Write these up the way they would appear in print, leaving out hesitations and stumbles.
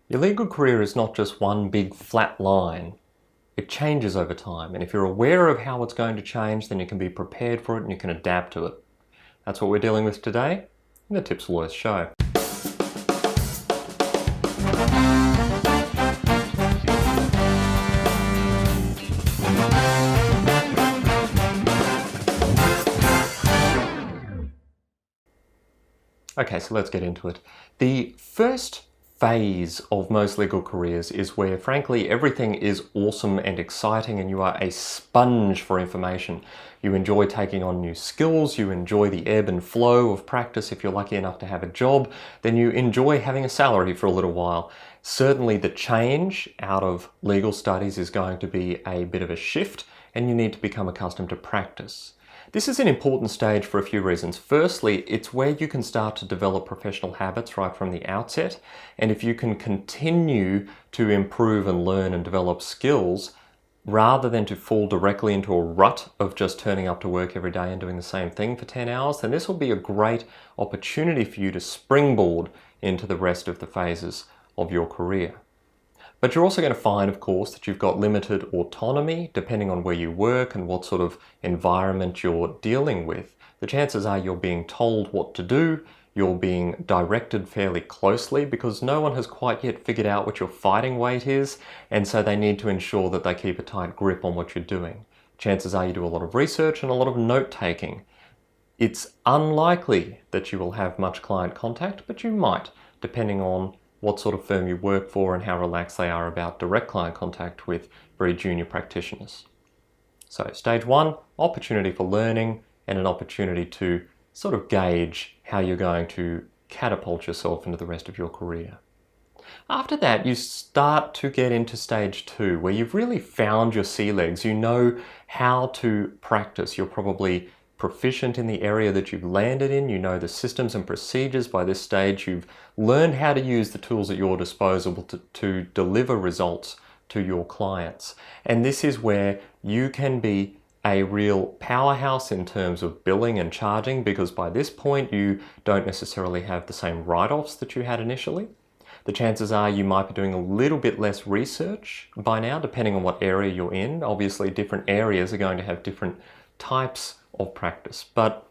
Your legal career is not just one big flat line. It changes over time, and if you're aware of how it's going to change, then you can be prepared for it and you can adapt to it. That's what we're dealing with today in the Tips for Lawyers show. Okay, so let's get into it. The first phase of most legal careers is where, frankly, everything is awesome and exciting and you are a sponge for information. You enjoy taking on new skills, you enjoy the ebb and flow of practice. If you're lucky enough to have a job, then you enjoy having a salary for a little while. Certainly the change out of legal studies is going to be a bit of a shift and you need to become accustomed to practice. This is an important stage for a few reasons. Firstly, it's where you can start to develop professional habits right from the outset. And if you can continue to improve and learn and develop skills, rather than to fall directly into a rut of just turning up to work every day and doing the same thing for 10 hours, then this will be a great opportunity for you to springboard into the rest of the phases of your career. But you're also going to find, of course, that you've got limited autonomy depending on where you work and what sort of environment you're dealing with. The chances are you're being told what to do, you're being directed fairly closely because no one has quite yet figured out what your fighting weight is, and so they need to ensure that they keep a tight grip on what you're doing. Chances are you do a lot of research and a lot of note-taking. It's unlikely that you will have much client contact, but you might, depending on what sort of firm you work for and how relaxed they are about direct client contact with very junior practitioners. So stage one, opportunity for learning and an opportunity to sort of gauge how you're going to catapult yourself into the rest of your career. After that, you start to get into stage two, where you've really found your sea legs. You know how to practice. You're probably proficient in the area that you've landed in. You know the systems and procedures. By this stage, you've learned how to use the tools at your disposal to deliver results to your clients. And this is where you can be a real powerhouse in terms of billing and charging, because by this point, you don't necessarily have the same write-offs that you had initially. The chances are you might be doing a little bit less research by now, depending on what area you're in. Obviously, different areas are going to have different types of practice, but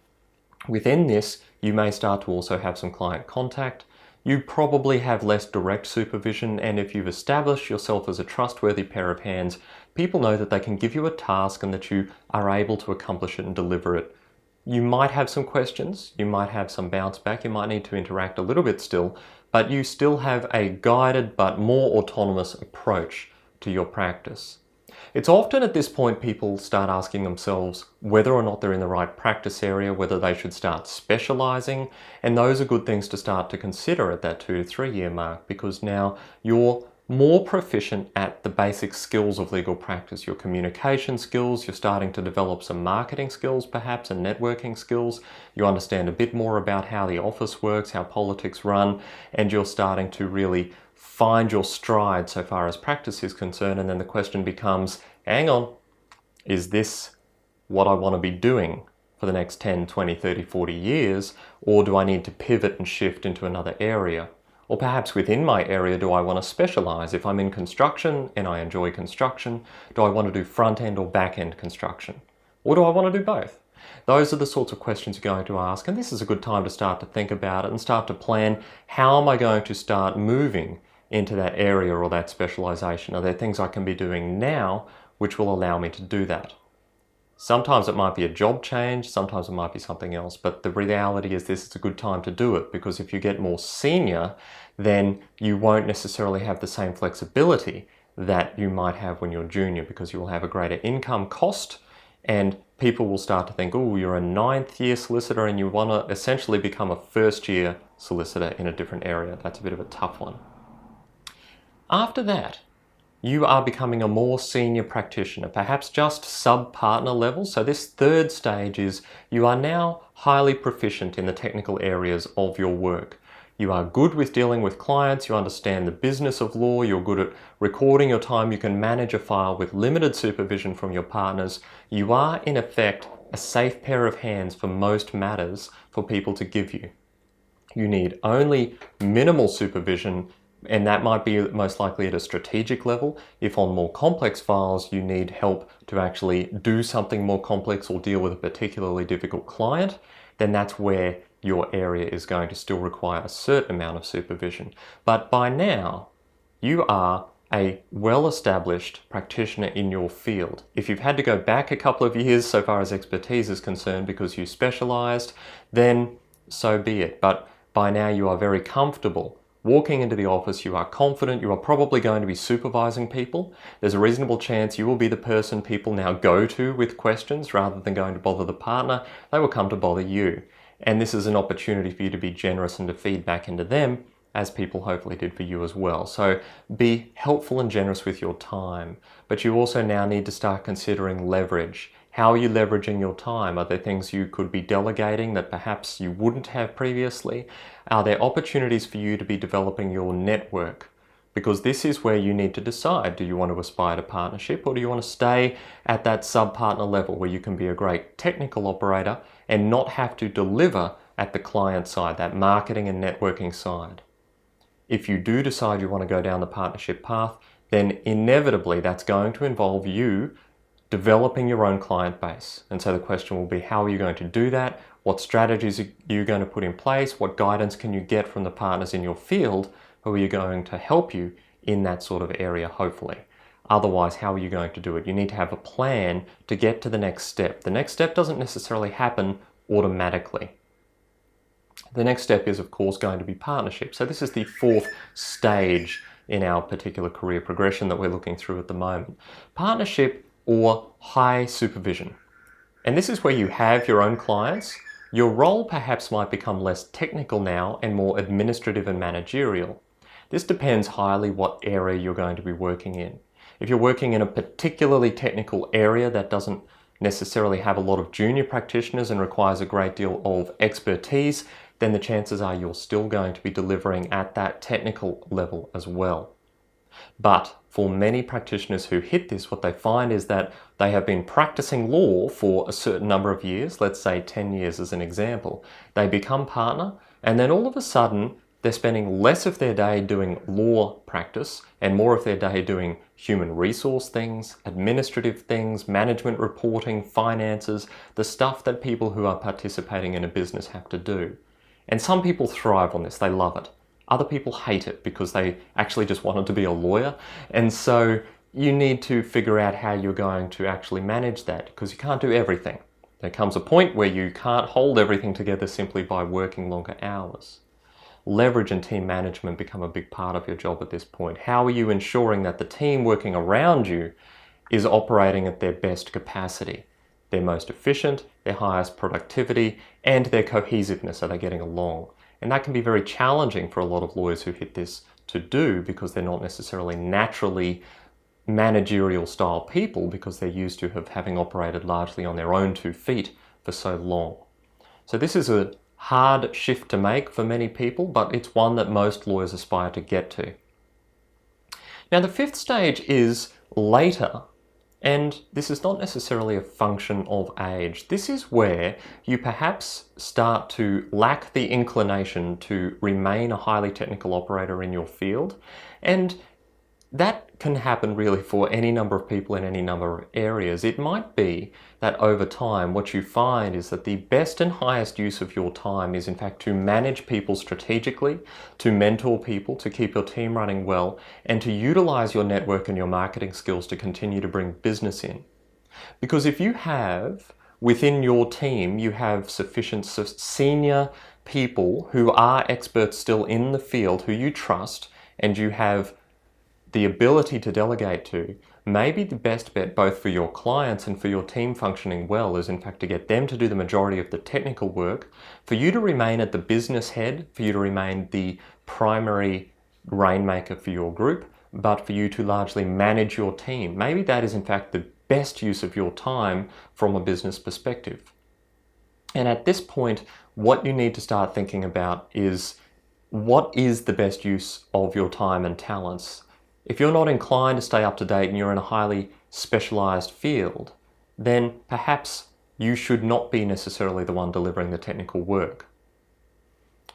within this, you may start to also have some client contact. You probably have less direct supervision, and if you've established yourself as a trustworthy pair of hands, people know that they can give you a task and that you are able to accomplish it and deliver it. You might have some questions, you might have some bounce back, you might need to interact a little bit still, but you still have a guided but more autonomous approach to your practice. It's often at this point people start asking themselves whether or not they're in the right practice area, whether they should start specializing, and those are good things to start to consider at that 2 to 3 year mark, because now you're more proficient at the basic skills of legal practice, your communication skills, you're starting to develop some marketing skills perhaps and networking skills, you understand a bit more about how the office works, how politics run, and you're starting to really find your stride so far as practice is concerned. And then the question becomes, hang on, is this what I want to be doing for the next 10, 20, 30, 40 years, or do I need to pivot and shift into another area? Or perhaps within my area, do I want to specialize? If I'm in construction and I enjoy construction, do I want to do front-end or back-end construction? Or do I want to do both? Those are the sorts of questions you're going to ask, and this is a good time to start to think about it and start to plan, how am I going to start moving into that area or that specialization? Are there things I can be doing now which will allow me to do that? Sometimes it might be a job change, sometimes it might be something else, but the reality is this is a good time to do it, because if you get more senior, then you won't necessarily have the same flexibility that you might have when you're junior, because you will have a greater income cost, and people will start to think, oh, you're a 9th year solicitor and you want to essentially become a 1st year solicitor in a different area. That's a bit of a tough one. After that, you are becoming a more senior practitioner, perhaps just sub-partner level. So this third stage is you are now highly proficient in the technical areas of your work. You are good with dealing with clients, you understand the business of law, you're good at recording your time, you can manage a file with limited supervision from your partners. You are, in effect, a safe pair of hands for most matters for people to give you. You need only minimal supervision And that might be most likely at a strategic level. If on more complex files you need help to actually do something more complex or deal with a particularly difficult client, then that's where your area is going to still require a certain amount of supervision. But by now, you are a well-established practitioner in your field. If you've had to go back a couple of years so far as expertise is concerned because you specialized, then so be it. But by now you are very comfortable. Walking into the office, you are confident, you are probably going to be supervising people. There's a reasonable chance you will be the person people now go to with questions rather than going to bother the partner. They will come to bother you. And this is an opportunity for you to be generous and to feed back into them, as people hopefully did for you as well. So be helpful and generous with your time. But you also now need to start considering leverage. How are you leveraging your time? Are there things you could be delegating that perhaps you wouldn't have previously? Are there opportunities for you to be developing your network? Because this is where you need to decide, do you want to aspire to partnership or do you want to stay at that sub-partner level where you can be a great technical operator and not have to deliver at the client side, that marketing and networking side? If you do decide you want to go down the partnership path, then inevitably that's going to involve you developing your own client base. And so the question will be, how are you going to do that? What strategies are you going to put in place? What guidance can you get from the partners in your field who are going to help you in that sort of area, hopefully? Otherwise, how are you going to do it? You need to have a plan to get to the next step. The next step doesn't necessarily happen automatically. The next step is, of course, going to be partnership. So this is the fourth stage in our particular career progression that we're looking through at the moment. Partnership or high supervision. And this is where you have your own clients. Your role perhaps might become less technical now and more administrative and managerial. This depends highly what area you're going to be working in. If you're working in a particularly technical area that doesn't necessarily have a lot of junior practitioners and requires a great deal of expertise, then the chances are you're still going to be delivering at that technical level as well. But for many practitioners who hit this, what they find is that they have been practicing law for a certain number of years, let's say 10 years as an example. They become partner, and then all of a sudden, they're spending less of their day doing law practice and more of their day doing human resource things, administrative things, management reporting, finances, the stuff that people who are participating in a business have to do. And some people thrive on this, they love it. Other people hate it because they actually just wanted to be a lawyer. And so you need to figure out how you're going to actually manage that, because you can't do everything. There comes a point where you can't hold everything together simply by working longer hours. Leverage and team management become a big part of your job at this point. How are you ensuring that the team working around you is operating at their best capacity, their most efficient, their highest productivity, and their cohesiveness? Are they getting along? And that can be very challenging for a lot of lawyers who hit this to do, because they're not necessarily naturally managerial style people, because they're used to having operated largely on their own 2 feet for so long. So this is a hard shift to make for many people, but it's one that most lawyers aspire to get to. Now the 5th stage is later, and this is not necessarily a function of age. This is where you perhaps start to lack the inclination to remain a highly technical operator in your field, and that can happen really for any number of people in any number of areas. It might be that over time what you find is that the best and highest use of your time is in fact to manage people strategically, to mentor people, to keep your team running well, and to utilize your network and your marketing skills to continue to bring business in. Because if you have within your team, you have sufficient senior people who are experts still in the field who you trust, and you have the ability to delegate to, maybe the best bet both for your clients and for your team functioning well is in fact to get them to do the majority of the technical work, for you to remain at the business head, for you to remain the primary rainmaker for your group, but for you to largely manage your team. Maybe that is in fact the best use of your time from a business perspective. And at this point, what you need to start thinking about is, what is the best use of your time and talents? If you're not inclined to stay up to date and you're in a highly specialized field, then perhaps you should not be necessarily the one delivering the technical work.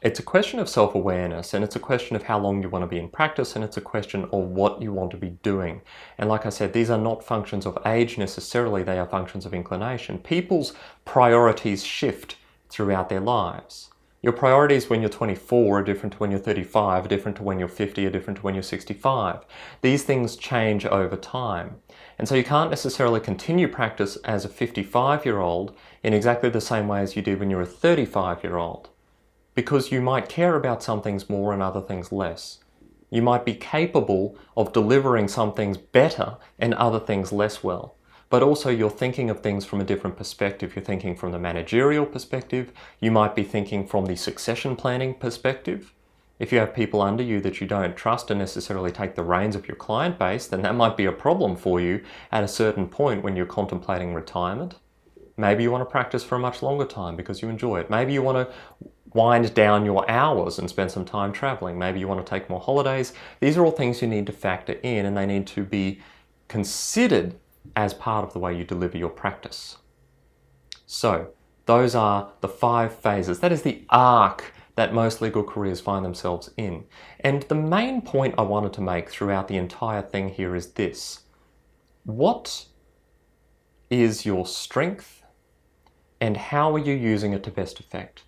It's a question of self-awareness, and it's a question of how long you want to be in practice, and it's a question of what you want to be doing. And like I said, these are not functions of age necessarily, they are functions of inclination. People's priorities shift throughout their lives. Your priorities when you're 24 are different to when you're 35, are different to when you're 50, are different to when you're 65. These things change over time. And so you can't necessarily continue practice as a 55-year-old in exactly the same way as you did when you were a 35-year-old. Because you might care about some things more and other things less. You might be capable of delivering some things better and other things less well. But also you're thinking of things from a different perspective. You're thinking from the managerial perspective. You might be thinking from the succession planning perspective. If you have people under you that you don't trust and necessarily take the reins of your client base, then that might be a problem for you at a certain point when you're contemplating retirement. Maybe you want to practice for a much longer time because you enjoy it. Maybe you want to wind down your hours and spend some time traveling. Maybe you want to take more holidays. These are all things you need to factor in, and they need to be considered as part of the way you deliver your practice. So those are the 5 phases. That is the arc that most legal careers find themselves in. And the main point I wanted to make throughout the entire thing here is this. What is your strength and how are you using it to best effect?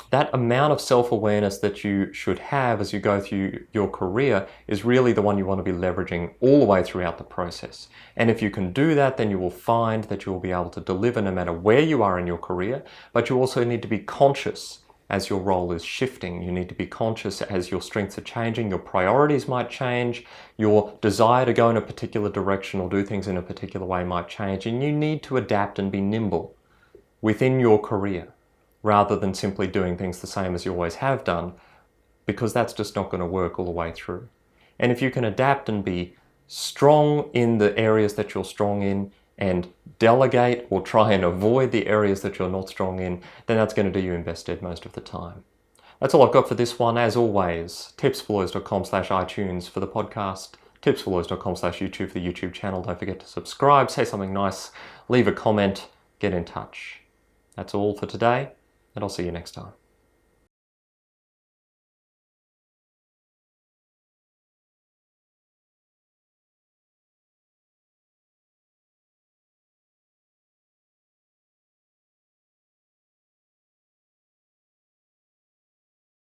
That amount of self-awareness that you should have as you go through your career is really the one you want to be leveraging all the way throughout the process. And if you can do that, then you will find that you will be able to deliver no matter where you are in your career, but you also need to be conscious as your role is shifting. You need to be conscious as your strengths are changing, your priorities might change, your desire to go in a particular direction or do things in a particular way might change, and you need to adapt and be nimble within your career, rather than simply doing things the same as you always have done, because that's just not going to work all the way through. And if you can adapt and be strong in the areas that you're strong in and delegate or try and avoid the areas that you're not strong in, then that's going to do you in best stead most of the time. That's all I've got for this one. As always, tipsforlawyers.com/iTunes for the podcast, tipsforlawyers.com/YouTube for the YouTube channel. Don't forget to subscribe, say something nice, leave a comment, get in touch. That's all for today, and I'll see you next time.